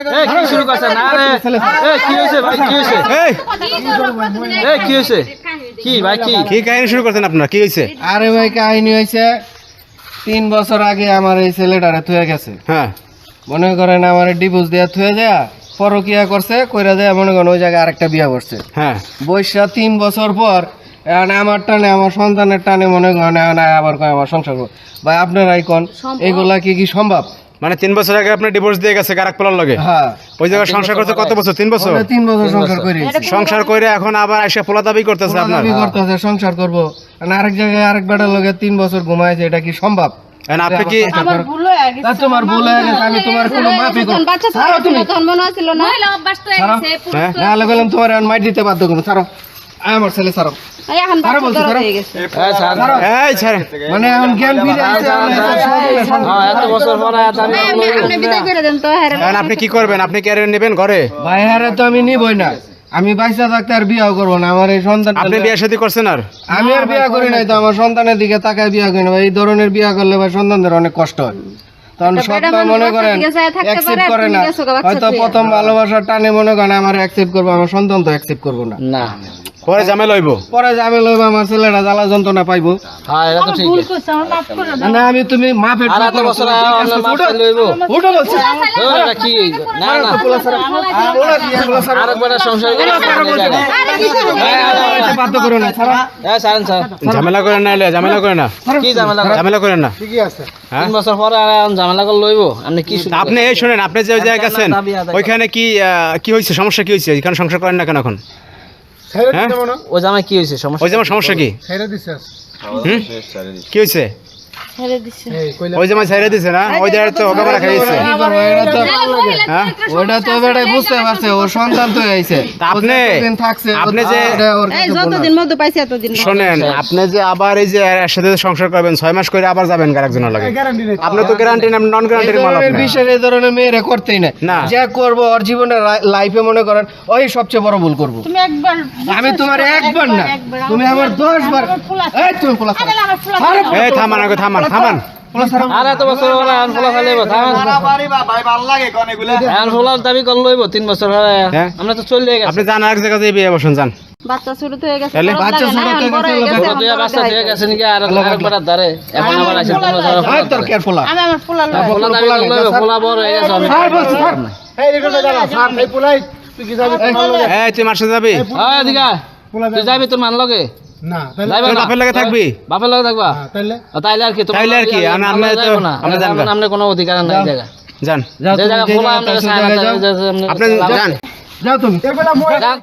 এই কি শুরু করছেন? আরে এই কি হইছে ভাই, কি হইছে? এই কি হইছে? কি ভাই কি কি কাহিনী শুরু করছেন আপনারা? কি হইছে? আরে ভাই কাহিনী হয়েছে 3 বছর আগে আমার এই ছেলেটারে থুয়ে গেছে। হ্যাঁ, মনে করেন আমার ডিভোর্স দেয়া থুয়ে যায় পরকিয়া করছে, কইরা যায় মনে করেন ওই জায়গায় আরেকটা বিয়া করছে। হ্যাঁ, বৈশা 3 বছর পর এখন আমার টানে আমার সন্তানের টানে মনে করেন এখন আবার কয় আমার সংসার করব। ভাই আপনারাই কোন এগুলা কি সম্ভব? মানে 3 বছর আগে আপনি ডিভোর্স দিয়ে গেছে কারাক পোলার লগে। হ্যাঁ, ওই জায়গায় সংসার করতে কত বছর? 3 বছর। 3 বছর সংসার করে সংসার করে এখন আবার এসে পোলা দাবি করতেছে আপনার। দাবি করতেছে সংসার করব, আরেক জায়গায় আরেক বেটার লগে 3 বছর ঘুমাইছে, এটা কি সম্ভব? এখন আপনি কি তোমার ভুল হয়ে গেছে, আমি তোমার কোনো মাফি করব ছাড়ো তুমি নাহলে বললাম তোমার এখন মাইট দিতে বাধ্য করবো। ছাড়ো আমার ছেলে ছাড়ো। এই ছাড়, মানে এখন জ্ঞান ফিরে আসছে। এত বছর পরে এখন আপনি কি করবেন? আপনি ক্যারিয়ার নেবেন ঘরে? ভাই হারে তো আমি নিবই না, আমি বাইসা থাকতে আর বিয়াও করবো না। আমার এই সন্তান আপনি বিয়ে শাদী করছেন? আর আমি আর বিয়া করি নাই তো, আমার সন্তানের দিকে তাকায় বিয়া করি না ভাই। এই ধরনের বিয়া করলে ভাই সন্তানদের অনেক কষ্ট হয়, তখন সন্তান মনে করেন অ্যাকসেপ্ট করে না। হয়তো প্রথম ভালোবাসার টানে মনে করেন আমার অ্যাকসেপ্ট করবো, আমার সন্তান তো অ্যাকসেপ্ট করবো না। না পরে ঝামেলা হইব। পরে যাবে লইব, আমার ছেলেটা জ্বালা যন্ত্রণা পাইবো। হ্যাঁ এটা তো ঠিক না আমি তুমি মাফের আর এত বছর মাফ লইব উঠো বলছি এটা কি না না আরেকবার সংসার বাধ্য করো না ছাড়া। সারেন স্যার ঝামেলা করেন না, এলে ঝামেলা করেন না, কি ঝামেলা ঝামেলা করেন না। হ্যাঁ? 3 বছর পরে আর এখন ঝামেলা করে লইব? আপনি কি শুরু আপনি এই শুনেন, আপনি যে ওই জায়গায় গেছেন ওইখানে কি হয়েছে? সমস্যা কি হয়েছে? এখানে সংসার করেন না কেন এখন? হ্যাঁ, ও জামাই কি হয়েছে? সমস্যা ওই যেমন সমস্যা কি? কি হয়েছে? ওই যেমন ছেড়ে দিছে না, ওই জায়গায় তো ওকে রাখা হয়েছে। হ্যাঁ, ওটা তো বেটাই বুঝতে পারছে, ওর সন্তান তো আইছে। আপনি থাকছে আপনি যে যতদিন মধ্যে পাইছি এতদিন শোনেন, আপনি যে আবার এই যে এর সাথে সংসার করবেন 6 মাস করে আবার যাবেন আরেকজনের লাগে, আপনি তো গ্যারান্টি না, নন গ্যারান্টির মাল আপনি। বিশেষ এই ধরনের মেয়েরা করতেই না, না। যা করবো ওর জীবনের লাইফে মনে করেন ওই সবচেয়ে বড় ভুল করবো। তুমি একবার আমি তোমার একবার না, তুমি আমার 10 বার। এই তুমি পোলা ছাড়ো। এই থামান আগে, থামান থামান। পোলা ছাড়ো। আর এত বছর পরে এখন ফোলা ফেলে এখন ফোলার দাবি করে লইব 3 বছর পরে। হ্যাঁ। আমরা তো চলে গেছি। আপনি যান আরেক জায়গায় যেয়ে বিয়ে বসেন, যান। বাচ্চা শুরু হয়ে গেছে, তাহলে? বাচ্চা শুরু হয়ে গেছে, ওরা দুই বাচ্চা দিয়ে গেছে নাকি আর আরেকবার ধারে এখন আবার আছে 3 বছর পরে। এই তোর কেয়ার পোলা। আমি আমার ফুলা লই ফোলা দাবি করে লইব, ফোলা বড় হয়ে গেছে। আমি ছাড় বলছি, ছাড়। এই তুই মার সাথে যাবি? হ্যাঁ দিগা তুই যাবি তোর মান লগে? যাইবা তোর না? বাপের লাগে থাকবি? বাপের লগে থাকবা? তাইলে আর কি তোমার তাইলে আর কি? আমরা আমরা তো- যাইবো না। আমরা জানবো। আমরা কোনো অধিকার নাই এই জায়গা। যান, যাও যে তুমি, জায়গা যে ফোলা জায়গায় আমরা তার সারা জায়গায় যাও। আপনি যান। যাও তুমি। যান।